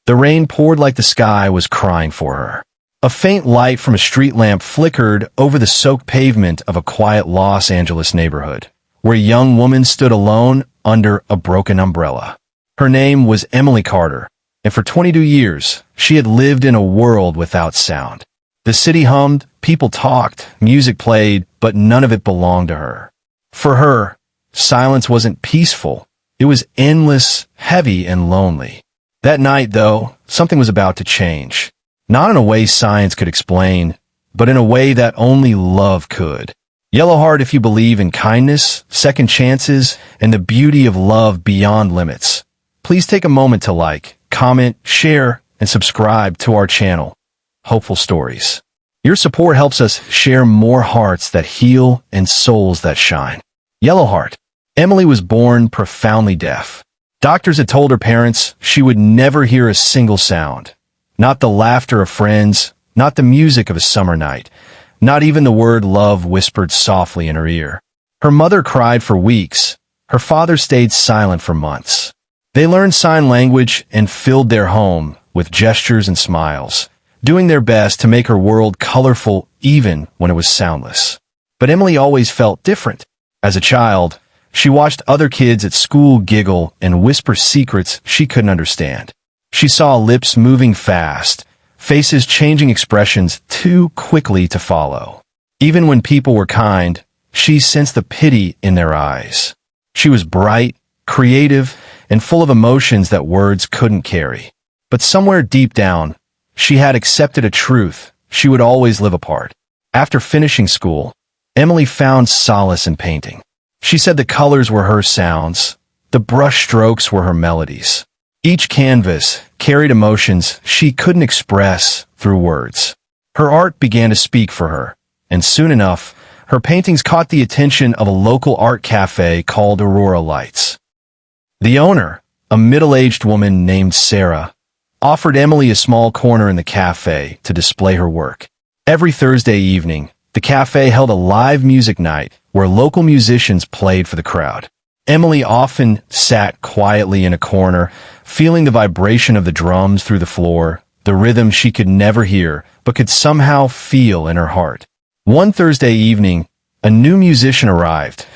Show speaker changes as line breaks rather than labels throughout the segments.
The rain poured like the sky was crying for her. A faint light from a street lamp flickered over the soaked pavement of a quiet Los Angeles neighborhood, where a young woman stood alone under a broken umbrella. Her name was Emily Carter, and for 22 years, she had lived in a world without sound. The city hummed, people talked, music played, but none of it belonged to her. For her, silence wasn't peaceful. It was endless, heavy, and lonely. That night, though, something was about to change. Not in a way science could explain, but in a way that only love could. Yellowheart, if you believe in kindness, second chances, and the beauty of love beyond limits, please take a moment to like, comment, share, and subscribe to our channel, Hopeful Stories. Your support helps us share more hearts that heal and souls that shine. Yellowheart. Emily was born profoundly deaf. Doctors had told her parents she would never hear a single sound. Not the laughter of friends, not the music of a summer night, not even the word love whispered softly in her ear. Her mother cried for weeks. Her father stayed silent for months. They learned sign language and filled their home with gestures and smiles, doing their best to make her world colorful even when it was soundless. But Emily always felt different. As a child, she watched other kids at school giggle and whisper secrets she couldn't understand. She saw lips moving fast, faces changing expressions too quickly to follow. Even when people were kind, she sensed the pity in their eyes. She was bright, creative, and full of emotions that words couldn't carry. But somewhere deep down, she had accepted a truth: she would always live apart. After finishing school, Emily found solace in painting. She said the colors were her sounds, the brush strokes were her melodies. Each canvas carried emotions she couldn't express through words. Her art began to speak for her, and soon enough, her paintings caught the attention of a local art cafe called Aurora Lights. The owner, a middle-aged woman named Sarah, offered Emily a small corner in the cafe to display her work. Every Thursday evening, the cafe held a live music night where local musicians played for the crowd. Emily often sat quietly in a corner, feeling the vibration of the drums through the floor, the rhythm she could never hear but could somehow feel in her heart. One Thursday evening, a new musician arrived,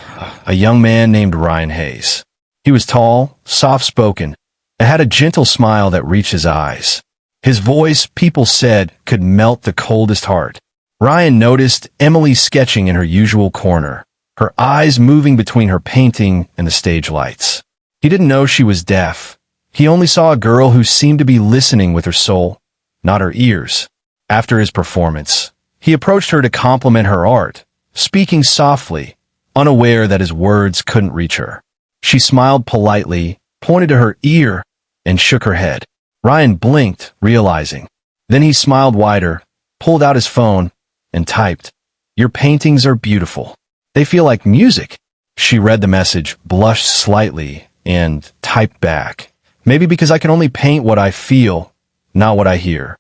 a young man named Ryan Hayes. He was tall, soft-spoken, and had a gentle smile that reached his eyes. His voice, people said, could melt the coldest heart. Ryan noticed Emily sketching in her usual corner, her eyes moving between her painting and the stage lights. He didn't know she was deaf. He only saw a girl who seemed to be listening with her soul, not her ears. After his performance, he approached her to compliment her art, speaking softly, unaware that his words couldn't reach her. She smiled politely, pointed to her ear, and shook her head. Ryan blinked, realizing. Then he smiled wider, pulled out his phone, and typed, "Your paintings are beautiful. They feel like music." She read the message, blushed slightly, and typed back, "Maybe because I can only paint what I feel, not what I hear."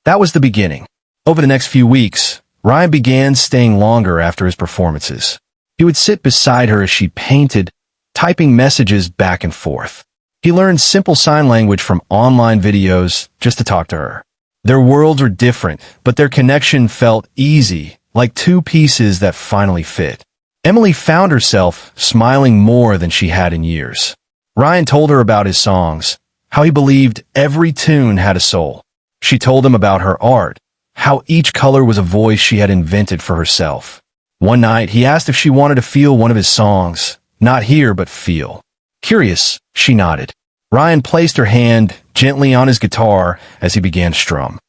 That was the beginning. Over the next few weeks, Ryan began staying longer after his performances. He would sit beside her as she painted, typing messages back and forth. He learned simple sign language from online videos just to talk to her. Their worlds were different, but their connection felt easy, like two pieces that finally fit. Emily found herself smiling more than she had in years. Ryan told her about his songs, how he believed every tune had a soul. She told him about her art, how each color was a voice she had invented for herself. One night, he asked if she wanted to feel one of his songs, not hear but feel. Curious, she nodded. Ryan placed her hand gently on his guitar as he began to strum.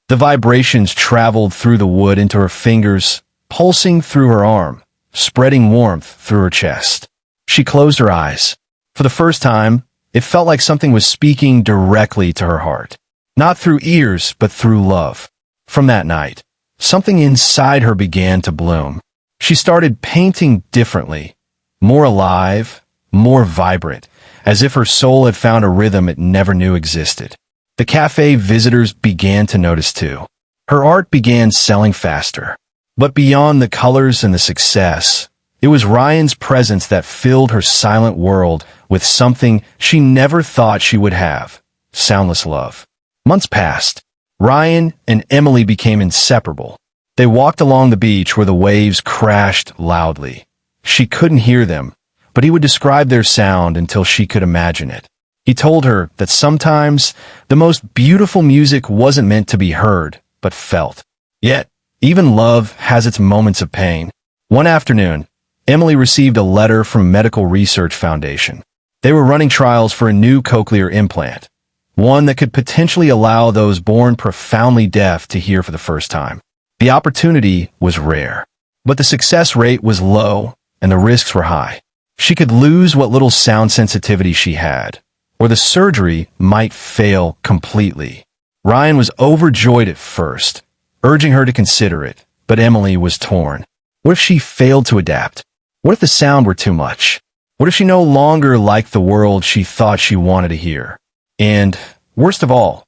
The vibrations traveled through the wood into her fingers, pulsing through her arm, spreading warmth through her chest. She closed her eyes. For the first time, it felt like something was speaking directly to her heart. Not through ears, but through love. From that night, something inside her began to bloom. She started painting differently, more alive, more vibrant, as if her soul had found a rhythm it never knew existed. The cafe visitors began to notice too. Her art began selling faster. But beyond the colors and the success, it was Ryan's presence that filled her silent world with something she never thought she would have. soundless love. Months passed. Ryan and Emily became inseparable. They walked along the beach where the waves crashed loudly. She couldn't hear them, but he would describe their sound until she could imagine it. He told her that sometimes the most beautiful music wasn't meant to be heard, but felt. Yet, even love has its moments of pain. One afternoon, Emily received a letter from Medical Research Foundation. They were running trials for a new cochlear implant, one that could potentially allow those born profoundly deaf to hear for the first time. The opportunity was rare, but the success rate was low and the risks were high. She could lose what little sound sensitivity she had, or the surgery might fail completely. Ryan was overjoyed at first, urging her to consider it, but Emily was torn. What if she failed to adapt? What if the sound were too much? What if she no longer liked the world she thought she wanted to hear? And, worst of all,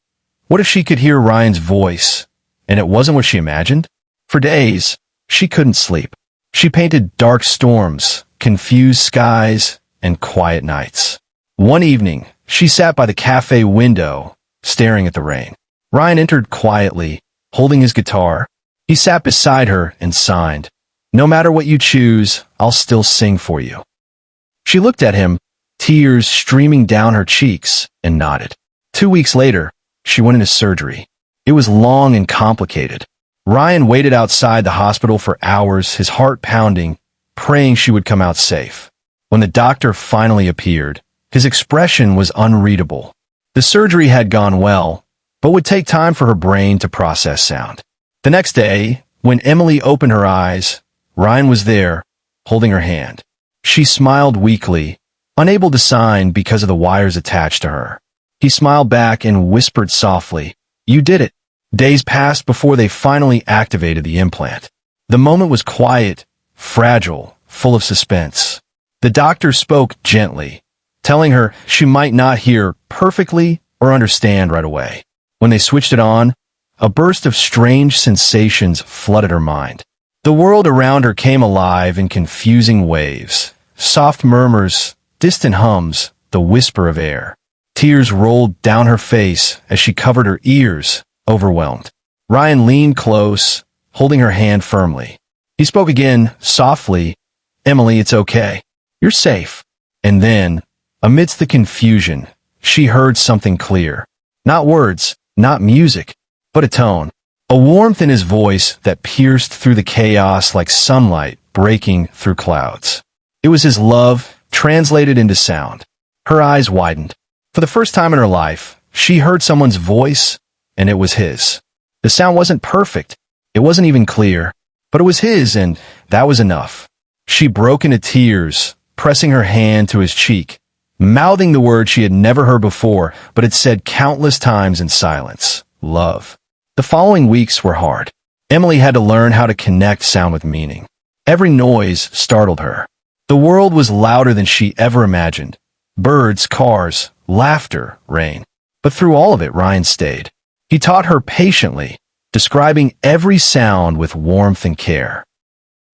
what if she could hear Ryan's voice, and it wasn't what she imagined? For days, she couldn't sleep. She painted dark storms, confused skies, and quiet nights. One evening, she sat by the cafe window, staring at the rain. Ryan entered quietly, holding his guitar. He sat beside her and signed. "No matter what you choose, I'll still sing for you." She looked at him, tears streaming down her cheeks, and nodded. 2 weeks later, she went into surgery. It was long and complicated. Ryan waited outside the hospital for hours, his heart pounding, praying she would come out safe. When the doctor finally appeared, his expression was unreadable. The surgery had gone well, but would take time for her brain to process sound. The next day, when Emily opened her eyes, Ryan was there, holding her hand. She smiled weakly, unable to sign because of the wires attached to her. He smiled back and whispered softly, "You did it." Days passed before they finally activated the implant. The moment was quiet, fragile, full of suspense. The doctor spoke gently, telling her she might not hear perfectly or understand right away. When they switched it on, a burst of strange sensations flooded her mind. The world around her came alive in confusing waves. Soft murmurs, distant hums, the whisper of air. Tears rolled down her face as she covered her ears, overwhelmed. Ryan leaned close, holding her hand firmly. He spoke again, softly, "Emily, it's okay. You're safe." And then, amidst the confusion, she heard something clear. Not words, not music, but a tone. A warmth in his voice that pierced through the chaos like sunlight breaking through clouds. It was his love, translated into sound. Her eyes widened. For the first time in her life, she heard someone's voice, and it was his. The sound wasn't perfect. It wasn't even clear, but it was his, and that was enough. She broke into tears, pressing her hand to his cheek, mouthing the word she had never heard before, but had said countless times in silence: love. The following weeks were hard. Emily had to learn how to connect sound with meaning. Every noise startled her. The world was louder than she ever imagined. Birds, cars, laughter, rain. But through all of it, Ryan stayed. He taught her patiently, describing every sound with warmth and care.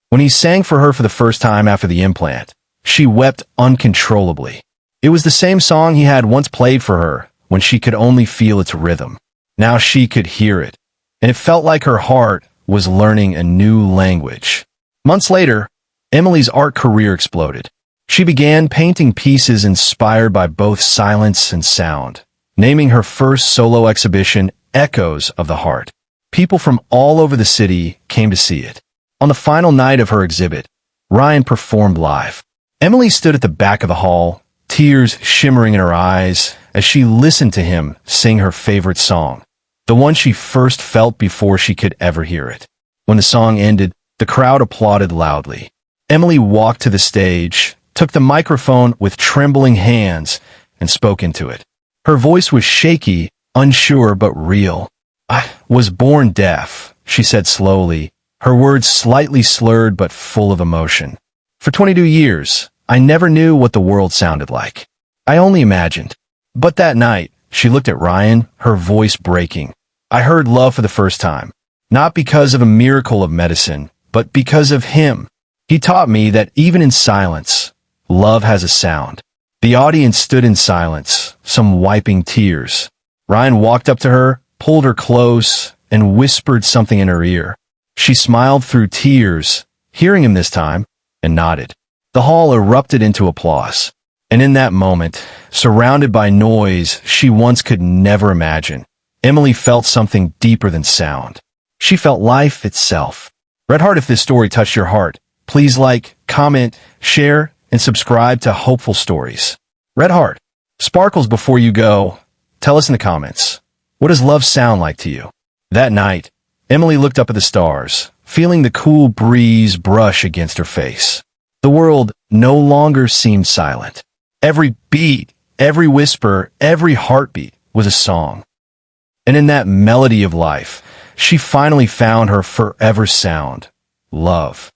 When he sang for her for the first time after the implant, she wept uncontrollably. It was the same song he had once played for her when she could only feel its rhythm. Now she could hear it, and it felt like her heart was learning a new language. Months later, Emily's art career exploded. She began painting pieces inspired by both silence and sound, naming her first solo exhibition Echoes of the Heart. People from all over the city came to see it. On the final night of her exhibit, Ryan performed live. Emily stood at the back of the hall, tears shimmering in her eyes, as she listened to him sing her favorite song, the one she first felt before she could ever hear it. When the song ended, the crowd applauded loudly. Emily walked to the stage, took the microphone with trembling hands, and spoke into it. Her voice was shaky, unsure but real. "I was born deaf," she said slowly, her words slightly slurred but full of emotion. "For 22 years, I never knew what the world sounded like. I only imagined." But that night, she looked at Ryan, her voice breaking. "I heard love for the first time, not because of a miracle of medicine, but because of him. He taught me that even in silence, love has a sound." The audience stood in silence, some wiping tears. Ryan walked up to her, pulled her close, and whispered something in her ear. She smiled through tears, hearing him this time, and nodded. The hall erupted into applause. And in that moment, surrounded by noise she once could never imagine, Emily felt something deeper than sound. She felt life itself. Red Heart, if this story touched your heart, please like, comment, share, and subscribe to Hopeful Stories. Red Heart, sparkles before you go. Tell us in the comments, what does love sound like to you? That night, Emily looked up at the stars, feeling the cool breeze brush against her face. The world no longer seemed silent. Every beat, every whisper, every heartbeat was a song. And in that melody of life, she finally found her forever sound, love.